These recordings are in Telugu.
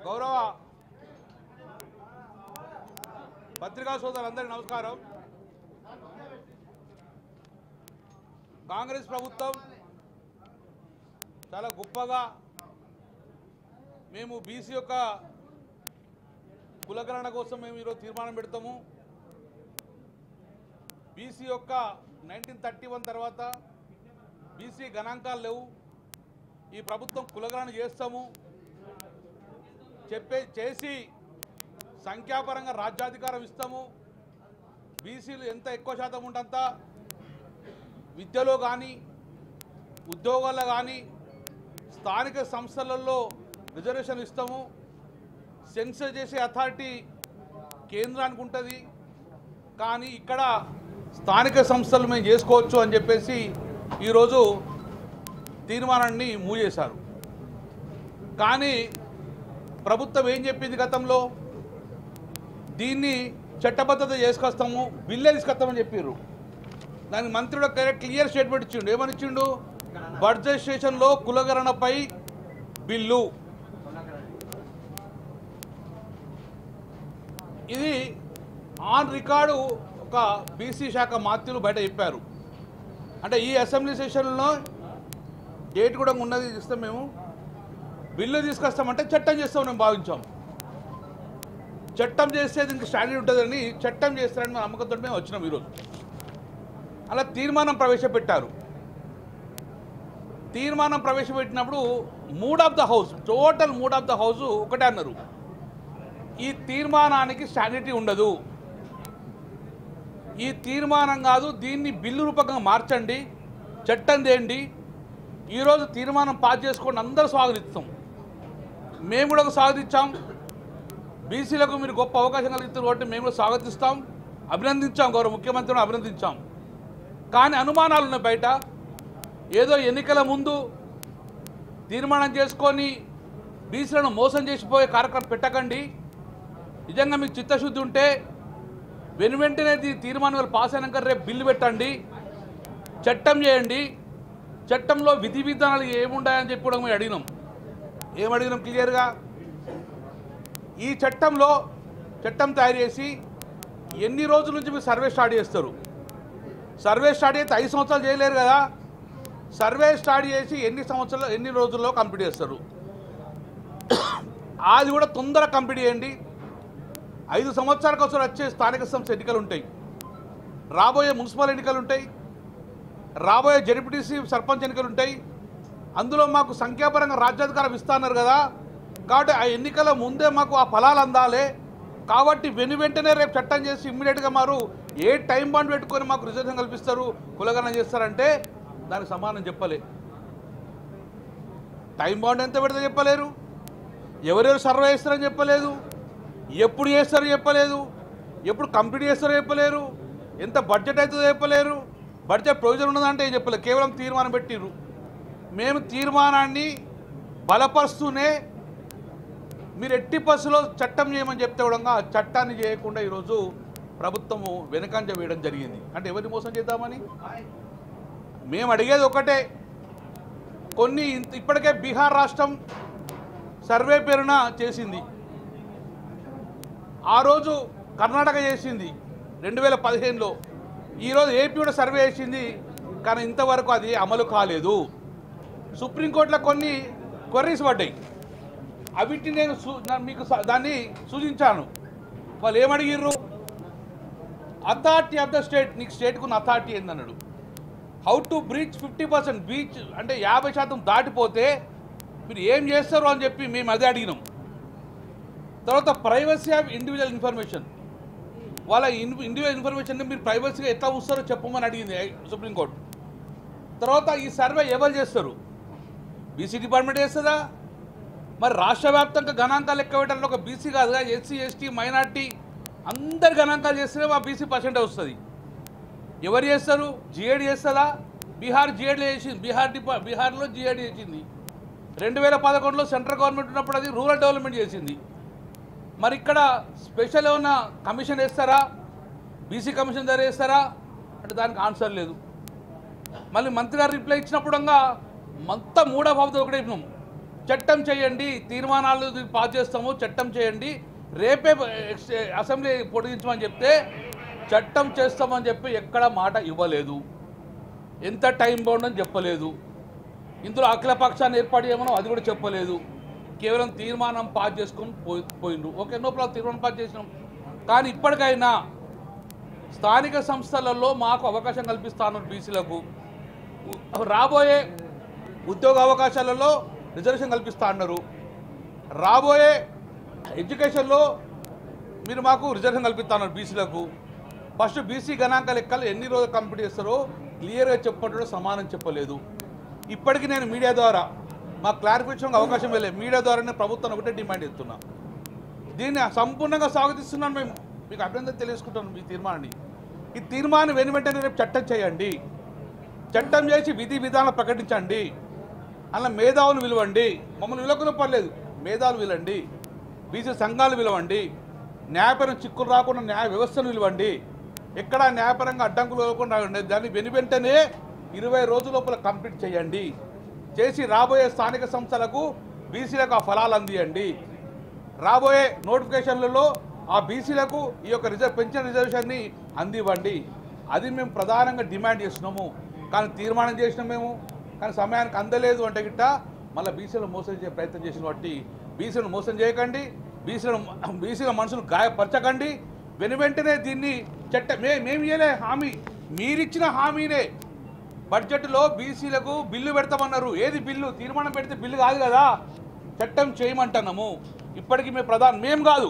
గౌరవ పత్రికా సోదరులందరికీ నమస్కారం. కాంగ్రెస్ ప్రభుత్వం చాలా గొప్పగా మేము బీసీ యొక్క కులగణన కోసం మేము ఈరోజు తీర్మానం పెడతాము. బీసీ యొక్క 1931 తర్వాత బీసీ గణాంకాలు లేవు. ఈ ప్రభుత్వం కులగణన చేస్తాము చేసి సంఖ్యాపరంగా రాజ్యాధికారం ఇస్తాము. బీసీలు ఎంత ఎక్కువ శాతం ఉంటంత విద్యలో కానీ ఉద్యోగాల్లో కానీ స్థానిక సంస్థలలో రిజర్వేషన్ ఇస్తాము. సెన్సస్ చేసే అథారిటీ కేంద్రానికి ఉంటుంది, కానీ ఇక్కడ స్థానిక సంస్థలు మేము చేసుకోవచ్చు అని చెప్పేసి ఈరోజు తీర్మానాన్ని మూవ్ చేశారు. కానీ ప్రభుత్వం ఏం చెప్పింది గతంలో, దీన్ని చట్టబద్ధత చేసుకొస్తాము, బిల్లే తీసుకొస్తామని చెప్పారు. దానికి మంత్రుడు క్లియర్ స్టేట్మెంట్ ఇచ్చిండు. ఏమని ఇచ్చిండు? బడ్జెట్ సెషన్లో కులగణనపై బిల్లు. ఇది ఆన్ రికార్డు ఒక బీసీ శాఖ మాత్యులు బయట చెప్పారు. అంటే ఈ అసెంబ్లీ సెషన్లో డేట్ కూడా ఉన్నది, ఇస్తాం మేము బిల్లు తీసుకొస్తామంటే చట్టం చేస్తామని మేము భావించాం. చట్టం చేస్తే దీనికి స్టాండర్డ్ ఉంటుందని చట్టం చేస్తారని నమ్మకంతో మేము వచ్చినాం. ఈరోజు అలా తీర్మానం ప్రవేశపెట్టారు. తీర్మానం ప్రవేశపెట్టినప్పుడు mood of the house, total mood of the house ఒకటే అన్నారు, ఈ తీర్మానానికి స్టాండర్డిటీ ఉండదు, ఈ తీర్మానం కాదు, దీన్ని బిల్లు రూపకంగా మార్చండి, చట్టం చేయండి, ఈరోజు తీర్మానం పాస్ చేసుకోండి, అందరూ స్వాగతిస్తాం. మేము కూడా స్వాగతించాం. బీసీలకు మీరు గొప్ప అవకాశం కలిగిస్తారు కాబట్టి మేము కూడా స్వాగతిస్తాం, అభినందించాం, గౌరవ ముఖ్యమంత్రిని అభినందించాం. కానీ అనుమానాలు ఉన్నాయి బయట. ఏదో ఎన్నికల ముందు తీర్మానం చేసుకొని బీసీలను మోసం చేసిపోయే కార్యక్రమం పెట్టకండి. నిజంగా మీకు చిత్తశుద్ధి ఉంటే వెంటనే తీర్మానం పాస్ అయినాక రేపు బిల్లు పెట్టండి, చట్టం చేయండి. చట్టంలో విధి విధానాలు ఏముండాయని చెప్పి కూడా మేము అడిగినాం. ఏమడిగినాం క్లియర్గా, ఈ చట్టం తయారు చేసి ఎన్ని రోజుల నుంచి మీరు సర్వే స్టార్ట్ చేస్తారు? సర్వే స్టార్ట్ చేస్తే 5 సంవత్సరాలు చేయలేరు కదా. సర్వే స్టార్ట్ చేసి ఎన్ని రోజుల్లో కంప్లీట్ చేస్తారు? అది కూడా తొందరగా కంప్లీట్ చేయండి. 5 సంవత్సరాలకు ఒకసారి వచ్చే స్థానిక సంస్థ ఎన్నికలు ఉంటాయి, రాబోయే మున్సిపల్ ఎన్నికలు ఉంటాయి, రాబోయే జెడ్పీటీసీ సర్పంచ్ ఎన్నికలు ఉంటాయి. అందులో మాకు సంఖ్యాపరంగా రాజ్యాధికారం ఇస్తున్నారు కదా, కాబట్టి ఆ ఎన్నికల ముందే మాకు ఆ ఫలాలు అందాలి. కాబట్టి వెంటనే రేపు చట్టం చేసి ఇమ్మీడియట్గా మారు ఏ టైం బాండ్ పెట్టుకొని మాకు రిజర్వేషన్ కల్పిస్తారు, కులగణన చేస్తారంటే దానికి సమానం చెప్పలే. టైం బాండ్ ఎంత పెడితే చెప్పలేరు, ఎవరెవరు సర్వే చేస్తారని చెప్పలేదు, ఎప్పుడు చేస్తారో చెప్పలేదు, ఎప్పుడు కంప్లీట్ చేస్తారో చెప్పలేరు, ఎంత బడ్జెట్ అవుతుందో చెప్పలేరు, బడ్జెట్ ప్రొవిజన్ ఉన్నదంటే ఏం చెప్పలేదు, కేవలం తీర్మానం పెట్టిర్రు. మేము తీర్మానాన్ని బలపరుస్తూనే మీరు ఎట్టి బస్సులో చట్టం చేయమని చెప్తే కూడా చట్టాన్ని చేయకుండా ఈరోజు ప్రభుత్వము వెనకంజ వేయడం జరిగింది. అంటే ఎవరిని మోసం చేద్దామని మేము అడిగేది ఒకటే. కొన్ని ఇప్పటికే బీహార్ రాష్ట్రం సర్వే పేరున చేసింది, ఆ రోజు కర్ణాటక చేసింది 2015లో, ఈరోజు ఏపీ కూడా సర్వే చేసింది, కానీ ఇంతవరకు అది అమలు కాలేదు. సుప్రీంకోర్టులో కొన్ని క్వరీస్ పడ్డాయి, అవిటిని నేను మీకు దాన్ని సూచించాను. వాళ్ళు ఏమడిగిర్రు? అథారిటీ ఆఫ్ ద స్టేట్, నీకు స్టేట్కున్న అథారిటీ ఏందన్నాడు. హౌ టు బ్రీచ్ 50%, బ్రీచ్ అంటే 50% దాటిపోతే మీరు ఏం చేస్తారు అని చెప్పి మేము అదే అడిగినాం. తర్వాత ప్రైవసీ ఆఫ్ ఇండివిజువల్ ఇన్ఫర్మేషన్, వాళ్ళ ఇండివిజువల్ ఇన్ఫర్మేషన్ మీరు ప్రైవసీగా ఎట్లా ఉంచారో చెప్పమని అడిగింది సుప్రీంకోర్టు. తర్వాత ఈ సర్వే ఎవరు చేస్తారు? బీసీ డిపార్ట్మెంట్ చేస్తుందా? మరి రాష్ట్ర వ్యాప్తంగా గణాంకాలు లెక్క పెట్టాలంటే ఒక బీసీ కాదుగా, ఎస్సీ ఎస్టీ మైనార్టీ అందరు గణాంకాలు చేస్తే మా బీసీ పర్సెంటేజ్ వస్తుంది. ఎవరు చేస్తారు? జిఏడి చేస్తుందా? బీహార్ జిఏడి చేసింది, బీహార్లో జిఏడి చేసింది. 2011లో సెంట్రల్ గవర్నమెంట్ ఉన్నప్పుడు అది రూరల్ డెవలప్మెంట్ చేసింది. మరి ఇక్కడ స్పెషల్ ఏమన్నా కమిషన్ వేస్తారా? బీసీ కమిషన్ దగ్గర వేస్తారా అంటే దానికి ఆన్సర్ లేదు. మళ్ళీ మంత్రి గారు రిప్లై ఇచ్చినప్పుడు మొత్తం మూడో బాబుతో ఒకటే చెప్పినాం, చట్టం చేయండి, తీర్మానాలు పాస్ చేస్తాము, చట్టం చేయండి, రేపే అసెంబ్లీ పొడిగించమని చెప్తే చట్టం చేస్తామని చెప్పి ఎక్కడ మాట ఇవ్వలేదు. ఎంత టైం బౌండ్ అని చెప్పలేదు. ఇందులో అఖిలపక్షాన్ని ఏర్పాటు చేయమని అది కూడా చెప్పలేదు. కేవలం తీర్మానం పాస్ చేసుకొని పోయిండ్రు. ఓకే, నో ప్రాబ్లం, తీర్మానం పాస్ చేసినాం. కానీ ఇప్పటికైనా స్థానిక సంస్థలలో మాకు అవకాశం కల్పిస్తాను. బీసీలకు రాబోయే ఉద్యోగ అవకాశాలలో రిజర్వేషన్ కల్పిస్తా అన్నారు. రాబోయే ఎడ్యుకేషన్లో మీరు మాకు రిజర్వేషన్ కల్పిస్తా అన్నారు బీసీలకు. ఫస్ట్ బీసీ గణాంక లెక్కలు ఎన్ని రోజులు కంప్లీట్ చేస్తారో క్లియర్గా చెప్పడం సమానం చెప్పలేదు. ఇప్పటికీ నేను మీడియా ద్వారా మాకు క్లారిఫికేషన్ అవకాశం వెళ్ళలేదు. మీడియా ద్వారానే ప్రభుత్వం ఒకటే డిమాండ్ చేస్తున్నాం. దీన్ని సంపూర్ణంగా స్వాగతిస్తున్నాను. మేము మీకు అభ్యంతరం తెలియజేసుకుంటాను మీ తీర్మానాన్ని. ఈ తీర్మానం వెంటనే రేపు చట్టం చేయండి. చట్టం చేసి విధి విధానాలు ప్రకటించండి. అలా మేధావులు పిలవండి. మమ్మల్ని విలకులు పర్లేదు, మేధావులు పిలవండి. బీసీ సంఘాలు పిలవండి. న్యాయపరం చిక్కులు రాకుండా న్యాయ వ్యవస్థను పిలవండి. ఎక్కడ న్యాయపరంగా అడ్డంకులు లేకుండా దాన్ని వెంటనే 20 రోజుల లోపల కంప్లీట్ చేయండి. చేసి రాబోయే స్థానిక సంస్థలకు బీసీలకు ఆ ఫలాలు అందియండి. రాబోయే నోటిఫికేషన్లలో ఆ బీసీలకు ఈ యొక్క పెన్షన్ రిజర్వేషన్ని అందివ్వండి. అది మేము ప్రధానంగా డిమాండ్ చేస్తున్నాము. కానీ తీర్మానం చేసినాం మేము, కానీ సమయానికి అందలేదు అంటే గిట్ట మళ్ళీ బీసీలను మోసం చేసే ప్రయత్నం చేసిన బట్టి బీసీలను మోసం చేయకండి. బీసీల మనసును గాయపరచకండి. వెంటనే దీన్ని మేము ఇయ్యలే హామీ, మీరిచ్చిన హామీనే. బడ్జెట్లో బీసీలకు బిల్లు పెడతామన్నారు. ఏది బిల్లు? తీర్మానం పెడితే బిల్లు కాదు కదా, చట్టం చేయమంటున్నాము. ఇప్పటికీ మేము కాదు,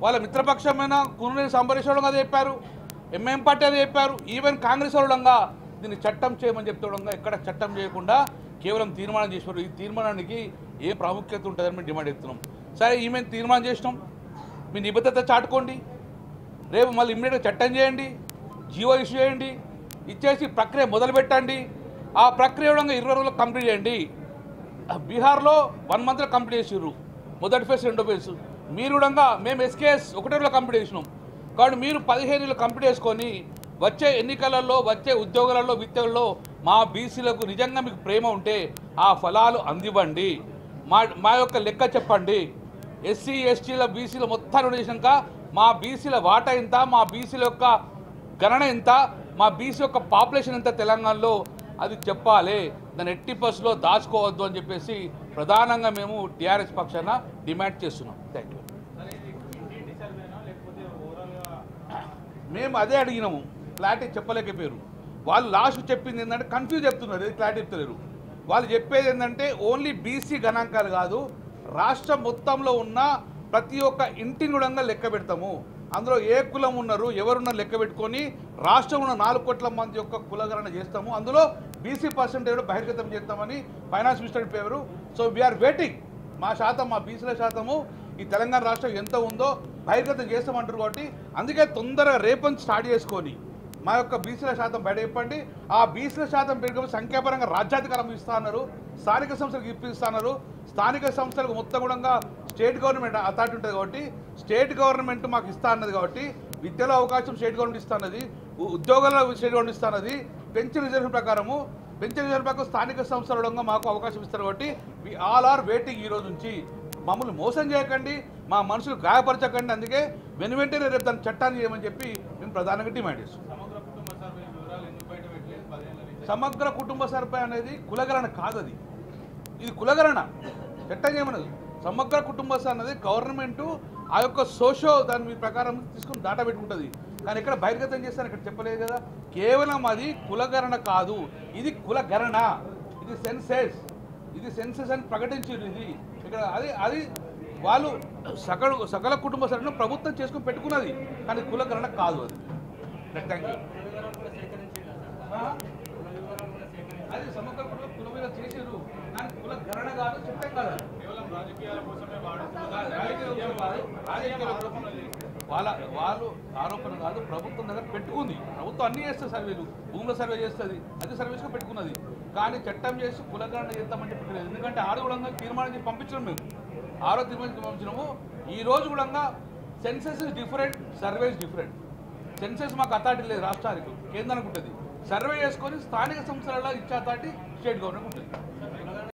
వాళ్ళ మిత్రపక్షమైన కురునేని సంబరేశ్వరం కదా చెప్పారు, ఎంఎం పార్టీ అని చెప్పారు, ఈవెన్ కాంగ్రెస్ వాళ్ళంగా దీన్ని చట్టం చేయమని చెప్తాడంగా ఎక్కడ చట్టం చేయకుండా కేవలం తీర్మానం చేసినారు. ఈ తీర్మానానికి ఏ ప్రాముఖ్యత ఉంటుందని మేము డిమాండ్ చేస్తున్నాం. సరే, ఈమె తీర్మానం చేసినాం, మీ నిబద్ధత చాటుకోండి. రేపు మళ్ళీ ఇమ్మీడియట్గా చట్టం చేయండి, జీవో ఇష్యూ చేయండి, ఇచ్చేసి ప్రక్రియ మొదలుపెట్టండి. ఆ ప్రక్రియ 20 రోజుల్లో కంప్లీట్ చేయండి. బీహార్లో 1 మంత్లో కంప్లీట్ చేసిర్రు మొదటి ఫేజ్, రెండో ఫేజ్. మీరు కూడా మేము ఎస్కేఎస్ 1 రోజులో కంప్లీట్ చేసినాం. కాబట్టి మీరు 15 రోజులు కంప్లీట్ చేసుకొని వచ్చే ఎన్నికలలో, వచ్చే ఉద్యోగాలలో, విద్యలలో మా బీసీలకు నిజంగా మీకు ప్రేమ ఉంటే ఆ ఫలాలు అందివ్వండి. మా యొక్క లెక్క చెప్పండి. ఎస్సీ ఎస్టీల బీసీల మొత్తాన్ని చేసినాక మా బీసీల వాటా ఎంత, మా బీసీల యొక్క గణన ఎంత, మా బీసీ యొక్క పాపులేషన్ ఎంత తెలంగాణలో అది చెప్పాలి. దాన్ని 80% దాచుకోవద్దు అని చెప్పేసి ప్రధానంగా మేము టీఆర్ఎస్ పక్షాన డిమాండ్ చేస్తున్నాం. Thank you. మేము అదే అడిగినాము, క్లారిటీ చెప్పలేకపోయారు వాళ్ళు. లాస్ట్ చెప్పింది ఏంటంటే కన్ఫ్యూజ్ చెప్తున్నారు, క్లారిటీ చెప్తలేరు. వాళ్ళు చెప్పేది ఏంటంటే ఓన్లీ బీసీ గణాంకాలు కాదు, రాష్ట్రం మొత్తంలో ఉన్న ప్రతి ఒక్క ఇంటిని కూడా లెక్క పెడతాము. అందులో ఏ కులం ఉన్నారు, ఎవరున్నారు లెక్క పెట్టుకొని రాష్ట్రంలో ఉన్న 4 కోట్ల మంది యొక్క కులగణన చేస్తాము. అందులో బీసీ పర్సెంటేజ్ బహిర్గతం చేస్తామని ఫైనాన్స్ మినిస్టర్ పేరు. So we are waiting. మా శాతం, మా బీసీల శాతము ఈ తెలంగాణ రాష్ట్రం ఎంత ఉందో బహిర్గతం చేస్తామంటారు. కాబట్టి అందుకే తొందరగా రేపని స్టార్ట్ చేసుకొని మా యొక్క బీసీల శాతం బయట చెప్పండి. ఆ బీసీల శాతం పెరిగిన సంఖ్యాపరంగా రాజ్యాధికారం ఇస్తా అన్నారు, స్థానిక సంస్థలకు ఇప్పిస్తా అన్నారు. స్థానిక సంస్థలకు మొత్తం కూడా స్టేట్ గవర్నమెంట్ అథారిటీ ఉంటుంది కాబట్టి స్టేట్ గవర్నమెంట్ మాకు ఇస్తా అన్నది. కాబట్టి విద్యలో అవకాశం స్టేట్ గవర్నమెంట్ ఇస్తా అన్నది, ఉద్యోగాల్లో స్టేట్ గవర్నమెంట్ ఇస్తా అన్నది. పెన్షన్ రిజర్వేషన్ ప్రకారము స్థానిక సంస్థలు మాకు అవకాశం ఇస్తారు. కాబట్టి వి ఆల్ ఆర్ వెయిటింగ్. ఈ రోజు నుంచి మమ్మల్ని మోసం చేయకండి, మా మనసులు గాయపరచకండి. అందుకే వెంటనే రేపు దాన్ని చట్టాన్ని చేయమని చెప్పి మేము ప్రధానంగా డిమాండ్ చేస్తాం. సమగ్ర కుటుంబ సర్వే అనేది కులగణన కాదు, ఇది కులగణన. చట్టం చేయమన్నది సమగ్ర కుటుంబ సర్వే అనేది గవర్నమెంట్ ఆ యొక్క సోషో దాని ప్రకారం తీసుకుని డాటా పెట్టుకుంటుంది. కానీ ఇక్కడ బహిర్గతం చేస్తాను ఇక్కడ చెప్పలేదు కదా. కేవలం అది కులగణన కాదు, ఇది కులగణన, ఇది సెన్సెస్ అని ప్రకటించారు. ఇది ఇక్కడ అది వాళ్ళు సకల కుటుంబ సర్వేను ప్రభుత్వం చేసుకుని పెట్టుకున్నది, కానీ కులగణన కాదు అది. Thank you. అది సమగ్ర కుల మీద చేసారు, కానీ కుల గణన కాదు, చట్టం కాదు. వాళ్ళు ఆరోపణ కాదు, ప్రభుత్వం దగ్గర పెట్టుకుంది. ప్రభుత్వం అన్నీ చేస్తుంది, సర్వేలు, భూముల సర్వే చేస్తుంది, అది సర్వేస్గా పెట్టుకున్నది. కానీ చట్టం చేసి కులగణన చేస్తామని చెప్పలేదు. ఎందుకంటే ఆరు కూడా తీర్మానం చేసి పంపించడం, మేము ఆరో తీర్మానం పంపించినాము. ఈ రోజు కూడా census is different, survey is different. Census మాకు అథారిటీ లేదు, రాష్ట్రానికి కేంద్రానికి ఉంటుంది. సర్వే చేసుకొని స్థానిక సంస్థలలో ఇచ్చే అథారిటీ స్టేట్ గవర్నమెంట్ ఉంటుంది.